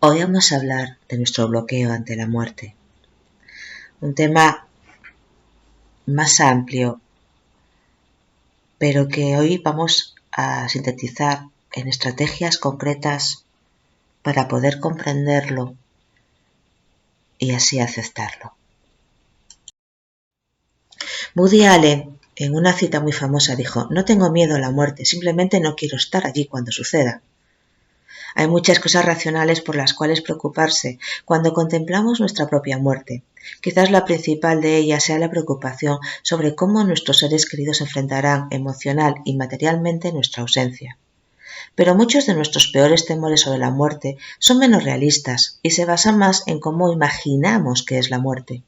Hoy vamos a hablar de nuestro bloqueo ante la muerte, un tema más amplio, pero que hoy vamos a sintetizar en estrategias concretas para poder comprenderlo y así aceptarlo. Woody Allen, en una cita muy famosa, dijo: "No tengo miedo a la muerte, simplemente no quiero estar allí cuando suceda". Hay muchas cosas racionales por las cuales preocuparse cuando contemplamos nuestra propia muerte. Quizás la principal de ellas sea la preocupación sobre cómo nuestros seres queridos enfrentarán emocional y materialmente nuestra ausencia. Pero muchos de nuestros peores temores sobre la muerte son menos realistas y se basan más en cómo imaginamos que es la muerte.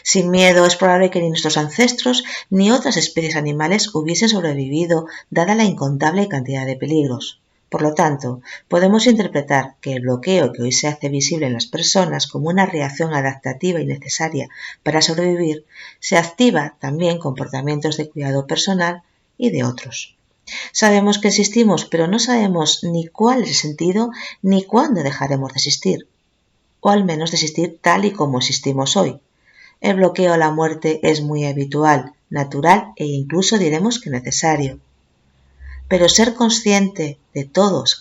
Sin miedo, es probable que ni nuestros ancestros ni otras especies animales hubiesen sobrevivido dada la incontable cantidad de peligros. Por lo tanto, podemos interpretar que el bloqueo que hoy se hace visible en las personas como una reacción adaptativa y necesaria para sobrevivir, se activa también comportamientos de cuidado personal y de otros. Sabemos que existimos, pero no sabemos ni cuál es el sentido ni cuándo dejaremos de existir, o al menos de existir tal y como existimos hoy. El bloqueo a la muerte es muy habitual, natural e incluso diremos que necesario. Pero ser consciente de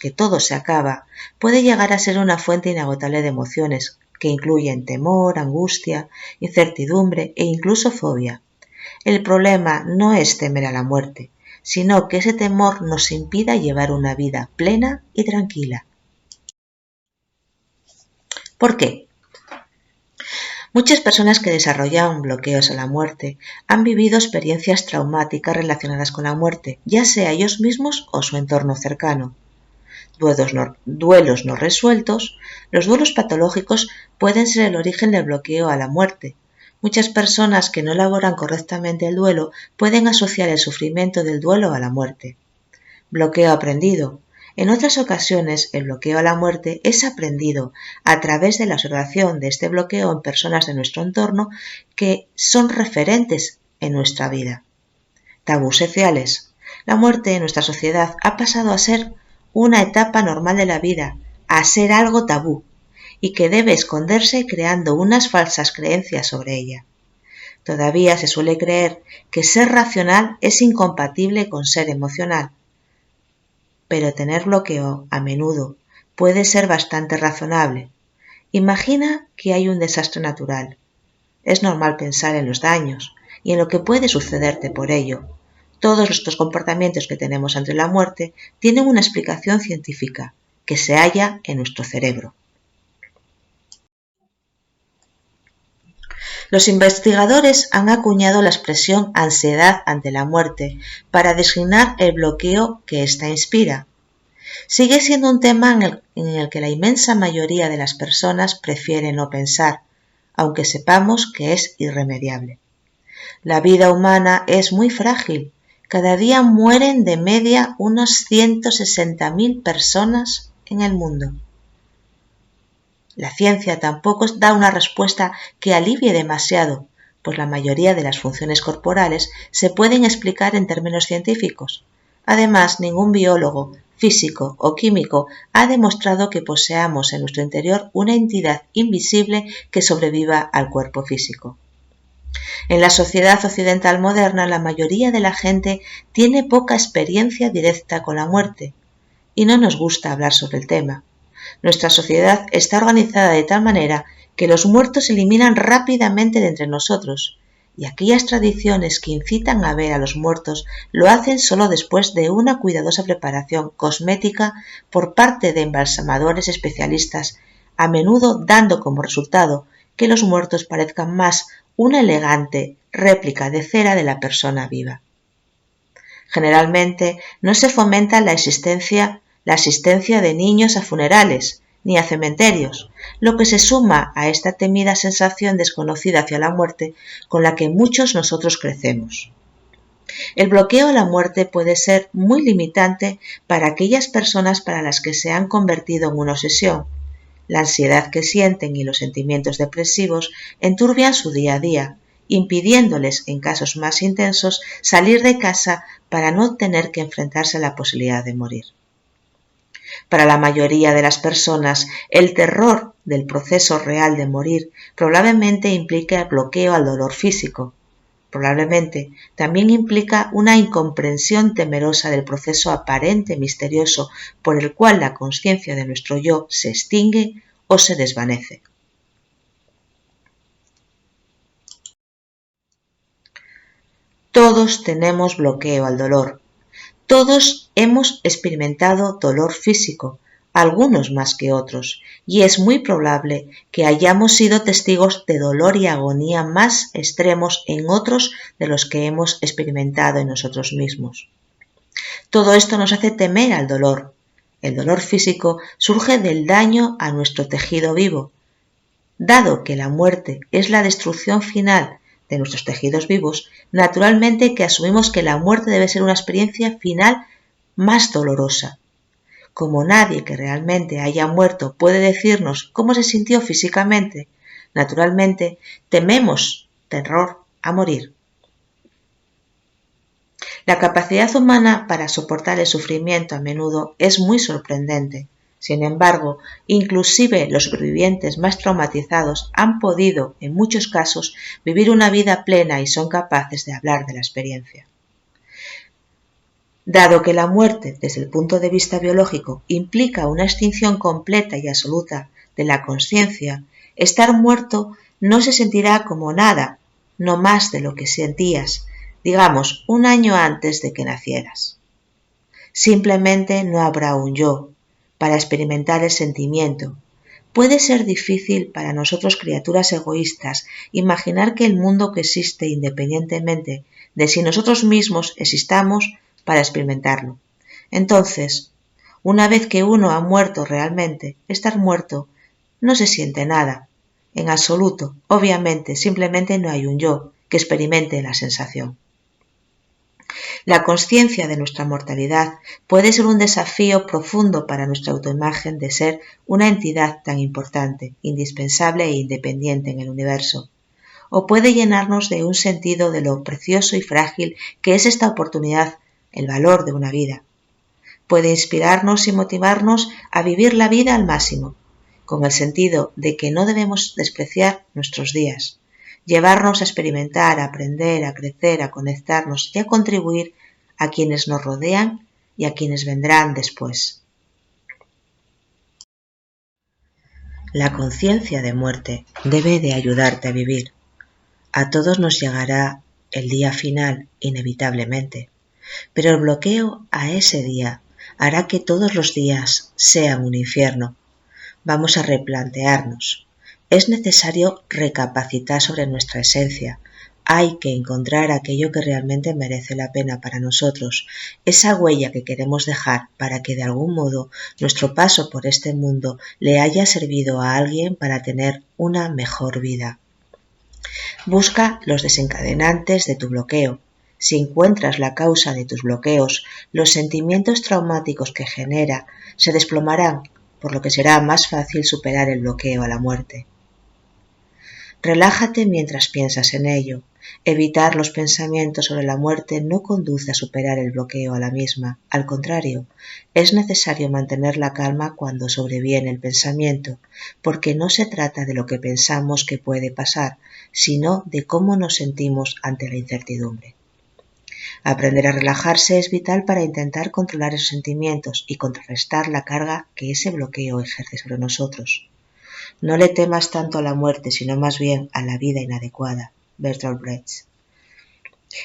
que todo se acaba, puede llegar a ser una fuente inagotable de emociones, que incluyen temor, angustia, incertidumbre e incluso fobia. El problema no es temer a la muerte, sino que ese temor nos impida llevar una vida plena y tranquila. ¿Por qué? Muchas personas que desarrollan bloqueos a la muerte han vivido experiencias traumáticas relacionadas con la muerte, ya sea ellos mismos o su entorno cercano. Duelos no resueltos. Los duelos patológicos pueden ser el origen del bloqueo a la muerte. Muchas personas que no elaboran correctamente el duelo pueden asociar el sufrimiento del duelo a la muerte. Bloqueo aprendido. En otras ocasiones, el bloqueo a la muerte es aprendido a través de la observación de este bloqueo en personas de nuestro entorno que son referentes en nuestra vida. Tabús sociales. La muerte en nuestra sociedad ha pasado a ser una etapa normal de la vida, a ser algo tabú, y que debe esconderse creando unas falsas creencias sobre ella. Todavía se suele creer que ser racional es incompatible con ser emocional. Pero tener bloqueo a menudo puede ser bastante razonable. Imagina que hay un desastre natural. Es normal pensar en los daños y en lo que puede sucederte por ello. Todos estos comportamientos que tenemos ante la muerte tienen una explicación científica que se halla en nuestro cerebro. Los investigadores han acuñado la expresión ansiedad ante la muerte para designar el bloqueo que ésta inspira. Sigue siendo un tema en el que la inmensa mayoría de las personas prefiere no pensar, aunque sepamos que es irremediable. La vida humana es muy frágil. Cada día mueren de media unos 160.000 personas en el mundo. La ciencia tampoco da una respuesta que alivie demasiado, pues la mayoría de las funciones corporales se pueden explicar en términos científicos. Además, ningún biólogo, físico o químico ha demostrado que poseamos en nuestro interior una entidad invisible que sobreviva al cuerpo físico. En la sociedad occidental moderna, la mayoría de la gente tiene poca experiencia directa con la muerte y no nos gusta hablar sobre el tema. Nuestra sociedad está organizada de tal manera que los muertos se eliminan rápidamente de entre nosotros, y aquellas tradiciones que incitan a ver a los muertos lo hacen solo después de una cuidadosa preparación cosmética por parte de embalsamadores especialistas, a menudo dando como resultado que los muertos parezcan más una elegante réplica de cera de la persona viva. Generalmente no se fomenta la asistencia de niños a funerales ni a cementerios, lo que se suma a esta temida sensación desconocida hacia la muerte con la que muchos nosotros crecemos. El bloqueo a la muerte puede ser muy limitante para aquellas personas para las que se han convertido en una obsesión. La ansiedad que sienten y los sentimientos depresivos enturbian su día a día, impidiéndoles, en casos más intensos, salir de casa para no tener que enfrentarse a la posibilidad de morir. Para la mayoría de las personas, el terror del proceso real de morir probablemente implica el bloqueo al dolor físico. Probablemente también implica una incomprensión temerosa del proceso aparente misterioso por el cual la conciencia de nuestro yo se extingue o se desvanece. Todos tenemos bloqueo al dolor. Todos hemos experimentado dolor físico, algunos más que otros, y es muy probable que hayamos sido testigos de dolor y agonía más extremos en otros de los que hemos experimentado en nosotros mismos. Todo esto nos hace temer al dolor. El dolor físico surge del daño a nuestro tejido vivo. Dado que la muerte es la destrucción final de nuestros tejidos vivos, naturalmente que asumimos que la muerte debe ser una experiencia final más dolorosa. Como nadie que realmente haya muerto puede decirnos cómo se sintió físicamente, naturalmente tememos terror a morir. La capacidad humana para soportar el sufrimiento a menudo es muy sorprendente. Sin embargo, inclusive los sobrevivientes más traumatizados han podido, en muchos casos, vivir una vida plena y son capaces de hablar de la experiencia. Dado que la muerte, desde el punto de vista biológico, implica una extinción completa y absoluta de la consciencia, estar muerto no se sentirá como nada, no más de lo que sentías, digamos, un año antes de que nacieras. Simplemente no habrá un yo para experimentar el sentimiento. Puede ser difícil para nosotros criaturas egoístas imaginar que el mundo que existe independientemente de si nosotros mismos existamos para experimentarlo. Entonces, una vez que uno ha muerto realmente, estar muerto no se siente nada, en absoluto, obviamente, simplemente no hay un yo que experimente la sensación. La consciencia de nuestra mortalidad puede ser un desafío profundo para nuestra autoimagen de ser una entidad tan importante, indispensable e independiente en el universo, o puede llenarnos de un sentido de lo precioso y frágil que es esta oportunidad, el valor de una vida. Puede inspirarnos y motivarnos a vivir la vida al máximo, con el sentido de que no debemos despreciar nuestros días, llevarnos a experimentar, a aprender, a crecer, a conectarnos y a contribuir a quienes nos rodean y a quienes vendrán después. La conciencia de muerte debe de ayudarte a vivir. A todos nos llegará el día final, inevitablemente, pero el bloqueo a ese día hará que todos los días sean un infierno. Vamos a replantearnos. Es necesario recapacitar sobre nuestra esencia. Hay que encontrar aquello que realmente merece la pena para nosotros, esa huella que queremos dejar para que de algún modo nuestro paso por este mundo le haya servido a alguien para tener una mejor vida. Busca los desencadenantes de tu bloqueo. Si encuentras la causa de tus bloqueos, los sentimientos traumáticos que genera se desplomarán, por lo que será más fácil superar el bloqueo a la muerte. Relájate mientras piensas en ello. Evitar los pensamientos sobre la muerte no conduce a superar el bloqueo a la misma. Al contrario, es necesario mantener la calma cuando sobreviene el pensamiento, porque no se trata de lo que pensamos que puede pasar, sino de cómo nos sentimos ante la incertidumbre. Aprender a relajarse es vital para intentar controlar esos sentimientos y contrarrestar la carga que ese bloqueo ejerce sobre nosotros. No le temas tanto a la muerte, sino más bien a la vida inadecuada. Bertolt Brecht.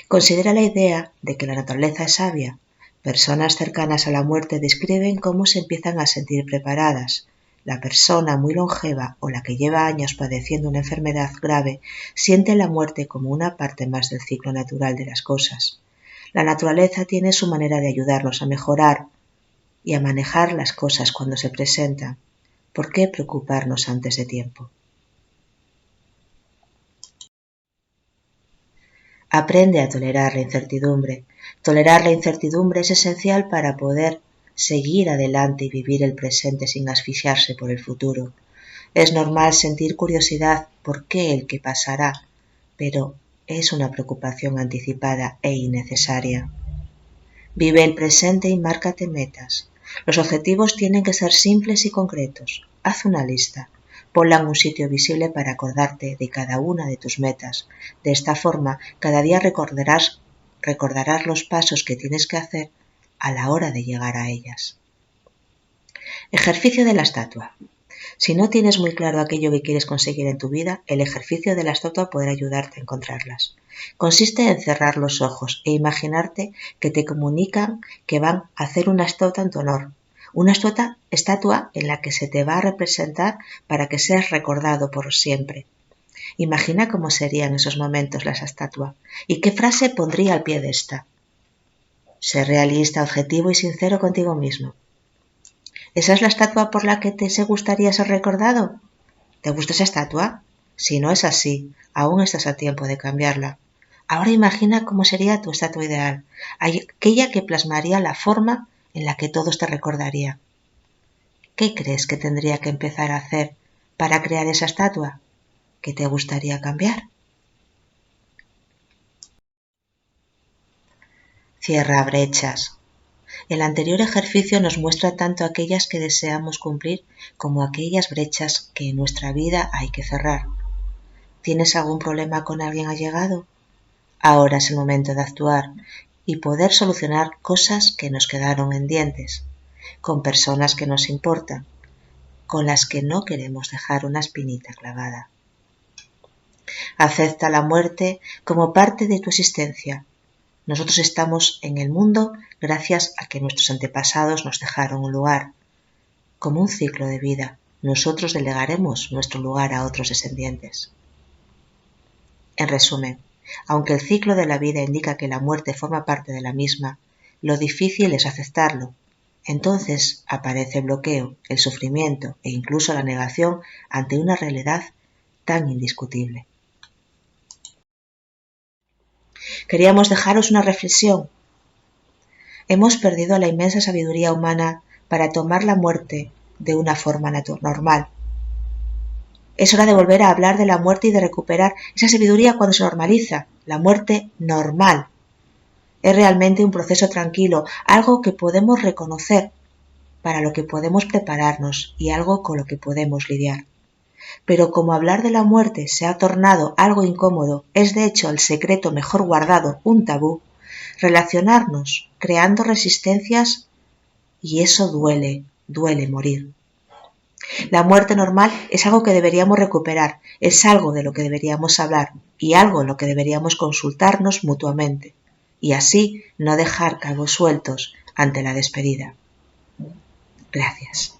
Considera la idea de que la naturaleza es sabia. Personas cercanas a la muerte describen cómo se empiezan a sentir preparadas. La persona muy longeva o la que lleva años padeciendo una enfermedad grave siente la muerte como una parte más del ciclo natural de las cosas. La naturaleza tiene su manera de ayudarnos a mejorar y a manejar las cosas cuando se presentan. ¿Por qué preocuparnos antes de tiempo? Aprende a tolerar la incertidumbre. Tolerar la incertidumbre es esencial para poder seguir adelante y vivir el presente sin asfixiarse por el futuro. Es normal sentir curiosidad por qué el que pasará, pero es una preocupación anticipada e innecesaria. Vive el presente y márcate metas. Los objetivos tienen que ser simples y concretos. Haz una lista. Ponla en un sitio visible para acordarte de cada una de tus metas. De esta forma, cada día recordarás los pasos que tienes que hacer a la hora de llegar a ellas. Ejercicio de la estatua. Si no tienes muy claro aquello que quieres conseguir en tu vida, el ejercicio de la estatua podrá ayudarte a encontrarlas. Consiste en cerrar los ojos e imaginarte que te comunican que van a hacer una estatua en tu honor. Una estatua en la que se te va a representar para que seas recordado por siempre. Imagina cómo sería en esos momentos esa estatua y qué frase pondría al pie de esta. Sé realista, objetivo y sincero contigo mismo. ¿Esa es la estatua por la que te gustaría ser recordado? ¿Te gusta esa estatua? Si no es así, aún estás a tiempo de cambiarla. Ahora imagina cómo sería tu estatua ideal, aquella que plasmaría la forma en la que todos te recordarían. ¿Qué crees que tendría que empezar a hacer para crear esa estatua? ¿Qué te gustaría cambiar? Cierra brechas. El anterior ejercicio nos muestra tanto aquellas que deseamos cumplir como aquellas brechas que en nuestra vida hay que cerrar. ¿Tienes algún problema con alguien allegado? Ahora es el momento de actuar y poder solucionar cosas que nos quedaron pendientes, con personas que nos importan, con las que no queremos dejar una espinita clavada. Acepta la muerte como parte de tu existencia. Nosotros estamos en el mundo gracias a que nuestros antepasados nos dejaron un lugar. Como un ciclo de vida, nosotros delegaremos nuestro lugar a otros descendientes. En resumen, aunque el ciclo de la vida indica que la muerte forma parte de la misma, lo difícil es aceptarlo. Entonces aparece el bloqueo, el sufrimiento e incluso la negación ante una realidad tan indiscutible. Queríamos dejaros una reflexión. Hemos perdido la inmensa sabiduría humana para tomar la muerte de una forma normal. Es hora de volver a hablar de la muerte y de recuperar esa sabiduría cuando se normaliza, la muerte normal. Es realmente un proceso tranquilo, algo que podemos reconocer, para lo que podemos prepararnos y algo con lo que podemos lidiar. Pero como hablar de la muerte se ha tornado algo incómodo, es de hecho el secreto mejor guardado, un tabú, relacionarnos creando resistencias y eso duele morir. La muerte normal es algo que deberíamos recuperar, es algo de lo que deberíamos hablar y algo en lo que deberíamos consultarnos mutuamente y así no dejar cabos sueltos ante la despedida. Gracias.